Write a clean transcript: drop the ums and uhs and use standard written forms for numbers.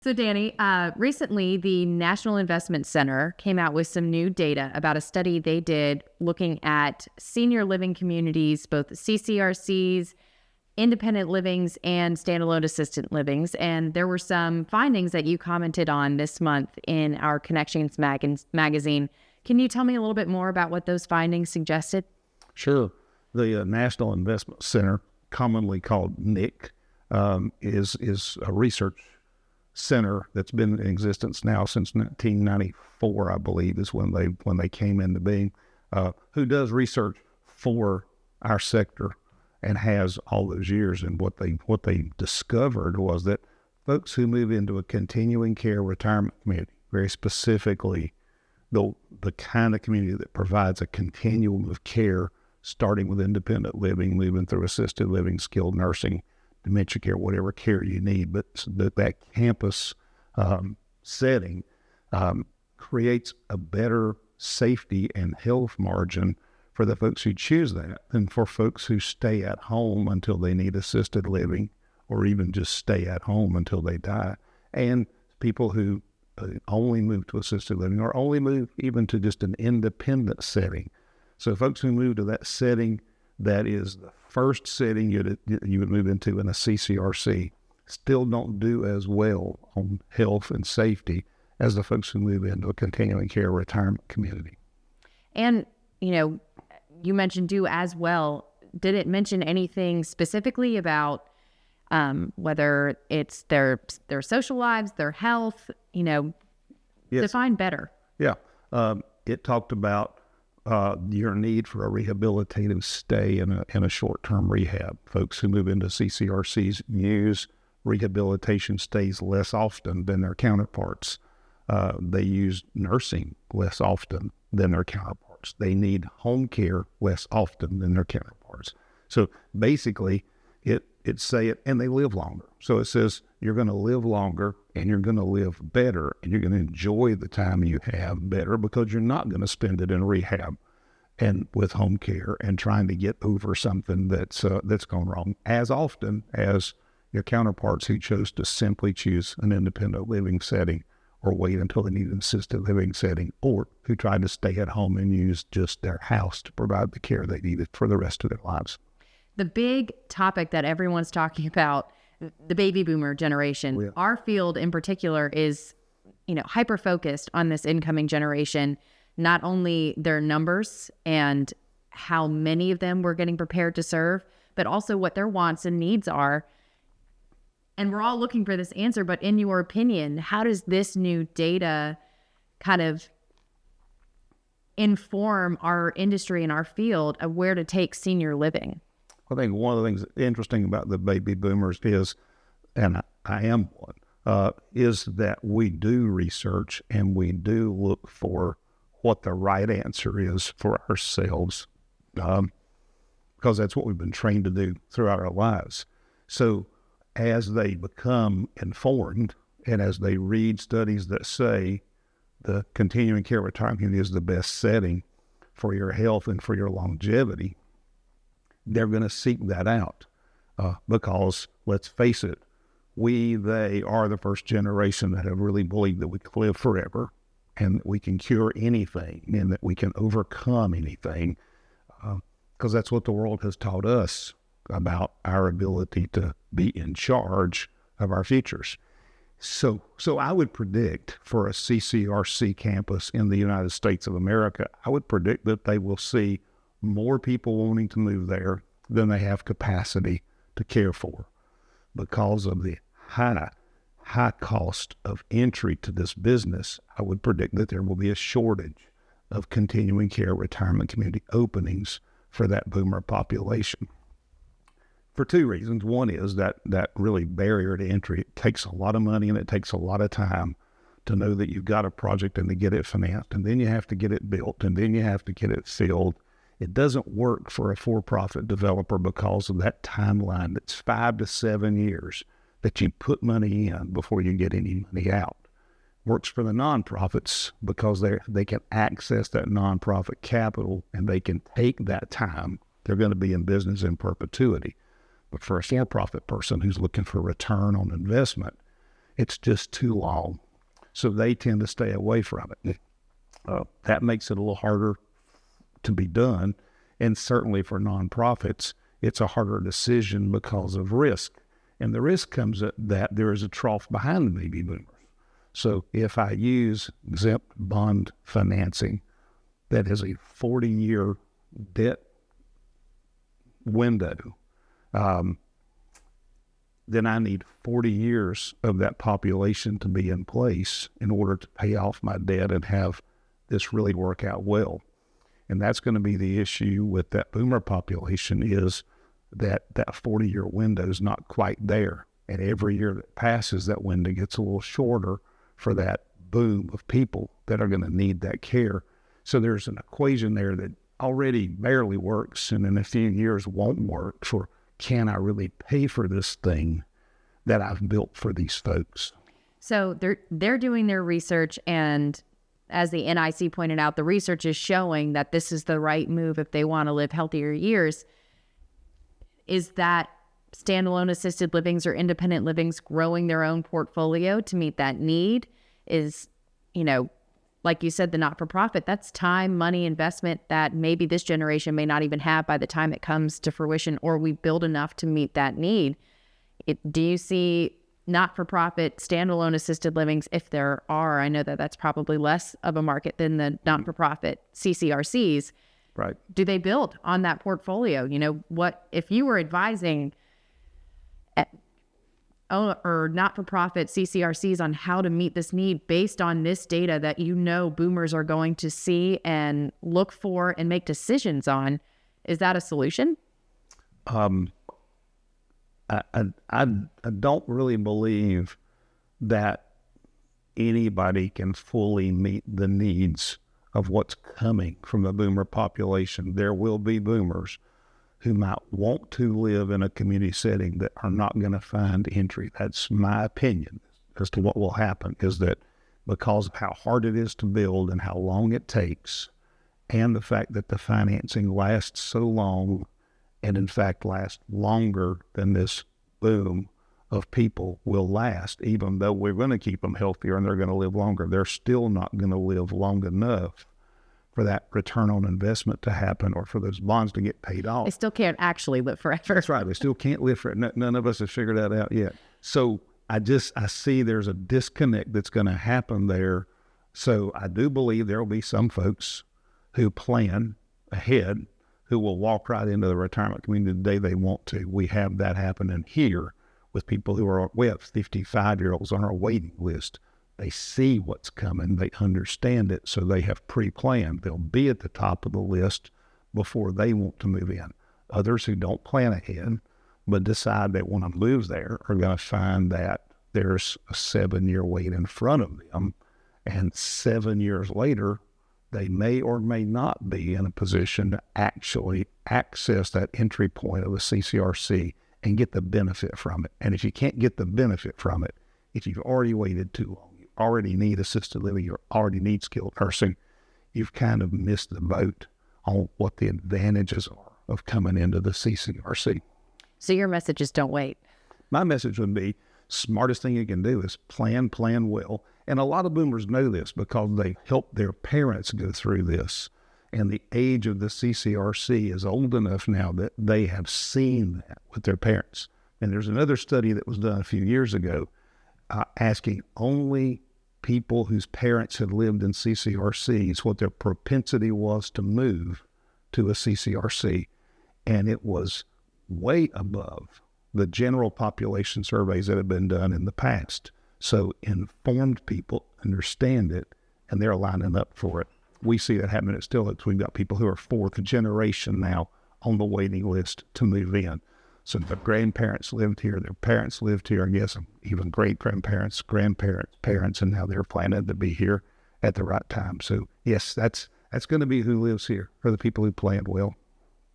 So, Danny, recently the National Investment Center came out with some new data about a study they did looking at senior living communities, both CCRCs, independent livings, and standalone assisted livings. And there were some findings that you commented on this month in our Connections magazine. Can you tell me a little bit more about what those findings suggested? Sure. The National Investment Center, commonly called NIC, is a research center that's been in existence now since 1994, I believe, is when they came into being. Who does research for our sector and has all those years. And what they discovered was that folks who move into a continuing care retirement community, very specifically the kind of community that provides a continuum of care, starting with independent living, moving through assisted living, skilled nursing, dementia care, whatever care you need, but that campus setting creates a better safety and health margin for the folks who choose that than for folks who stay at home until they need assisted living, or even just stay at home until they die, and people who only move to assisted living or only move even to just an independent setting. So folks who move to that setting that is the first setting you would move into in a CCRC still don't do as well on health and safety as the folks who move into a continuing care retirement community. And, you mentioned do as well. Did it mention anything specifically about whether it's their social lives, their health, Yes. define better? Yeah. It talked about your need for a rehabilitative stay in a short-term rehab. Folks who move into CCRCs use rehabilitation stays less often than their counterparts. They use nursing less often than their counterparts. They need home care less often than their counterparts. So basically, and they live longer. So it says you're going to live longer and you're going to live better and you're going to enjoy the time you have better because you're not going to spend it in rehab and with home care and trying to get over something that's gone wrong as often as your counterparts who chose to simply choose an independent living setting or wait until they need an assisted living setting, or who tried to stay at home and use just their house to provide the care they needed for the rest of their lives. The big topic that everyone's talking about, the baby boomer generation, Yeah. Our field in particular is, hyper-focused on this incoming generation, not only their numbers and how many of them we're getting prepared to serve, but also what their wants and needs are. And we're all looking for this answer, but in your opinion, how does this new data kind of inform our industry and our field of where to take senior living? I think one of the things interesting about the baby boomers is, and I am one, is that we do research and we do look for what the right answer is for ourselves, because that's what we've been trained to do throughout our lives. So as they become informed and as they read studies that say the continuing care retirement community is the best setting for your health and for your longevity, they're going to seek that out because, let's face it, they are the first generation that have really believed that we can live forever and that we can cure anything and that we can overcome anything, because that's what the world has taught us about our ability to be in charge of our futures. So I would predict for a CCRC campus in the United States of America, I would predict that they will see more people wanting to move there than they have capacity to care for because of the high cost of entry to this business. I would predict that there will be a shortage of continuing care retirement community openings for that boomer population for two reasons. One is that really barrier to entry. It takes a lot of money and it takes a lot of time to know that you've got a project and to get it financed, and then you have to get it built, and then you have to get it filled. It doesn't work for a for-profit developer because of that timeline. That's 5 to 7 years that you put money in before you get any money out. Works for the nonprofits because they can access that nonprofit capital and they can take that time. They're going to be in business in perpetuity. But for a for-profit person who's looking for return on investment, It's just too long. So they tend to stay away from it. That makes it a little harder to be done. And certainly for nonprofits, it's a harder decision because of risk. And the risk comes at that there is a trough behind the baby boomers. So if I use exempt bond financing that has a 40-year debt window, then I need 40 years of that population to be in place in order to pay off my debt and have this really work out well. And that's going to be the issue with that boomer population, is that 40-year window is not quite there. And every year that passes, that window gets a little shorter for that boom of people that are going to need that care. So there's an equation there that already barely works and in a few years won't work for, can I really pay for this thing that I've built for these folks? So they're doing their research, and as the NIC pointed out, the research is showing that this is the right move if they want to live healthier years. Is that standalone assisted livings or independent livings growing their own portfolio to meet that need? Is, like you said, the not-for-profit, that's time, money, investment that maybe this generation may not even have by the time it comes to fruition, or we build enough to meet that need. Do you see not-for-profit standalone assisted livings, if there are? I know that that's probably less of a market than the not-for-profit CCRCs. Right. Do they build on that portfolio? What if you were advising or not-for-profit CCRCs on how to meet this need based on this data that boomers are going to see and look for and make decisions on? Is that a solution? I don't really believe that anybody can fully meet the needs of what's coming from the boomer population. There will be boomers who might want to live in a community setting that are not going to find entry. That's my opinion as to what will happen, is that because of how hard it is to build and how long it takes, and the fact that the financing lasts so long, and in fact lasts longer than this boom of people will last, even though we're going to keep them healthier and they're going to live longer, they're still not going to live long enough for that return on investment to happen or for those bonds to get paid off. They still can't actually live forever. That's right. They still can't live forever. None of us have figured that out yet. So I see there's a disconnect that's going to happen there. So I do believe there will be some folks who plan ahead who will walk right into the retirement community the day they want to. We have that happening here with people we have 55-year-olds on our waiting list. They see what's coming. They understand it, so they have pre-planned. They'll be at the top of the list before they want to move in. Others who don't plan ahead but decide they want to move there are going to find that there's a 7-year wait in front of them, and 7 years later, they may or may not be in a position to actually access that entry point of a CCRC and get the benefit from it. And if you can't get the benefit from it, if you've already waited too long, you already need assisted living, you already need skilled nursing, you've kind of missed the boat on what the advantages are of coming into the CCRC. So your message is don't wait. My message would be, smartest thing you can do is plan well. And a lot of boomers know this because they helped their parents go through this. And the age of the CCRC is old enough now that they have seen that with their parents. And there's another study that was done a few years ago asking only people whose parents had lived in CCRCs what their propensity was to move to a CCRC. And it was way above the general population surveys that have been done in the past. So informed people understand it, and they're lining up for it. We see that happening at Stillhooks. We've got people who are fourth generation now on the waiting list to move in. So their grandparents lived here, their parents lived here, I guess even great-grandparents, grandparents, parents, and now they're planning to be here at the right time. So yes, that's going to be who lives here for the people who planned well.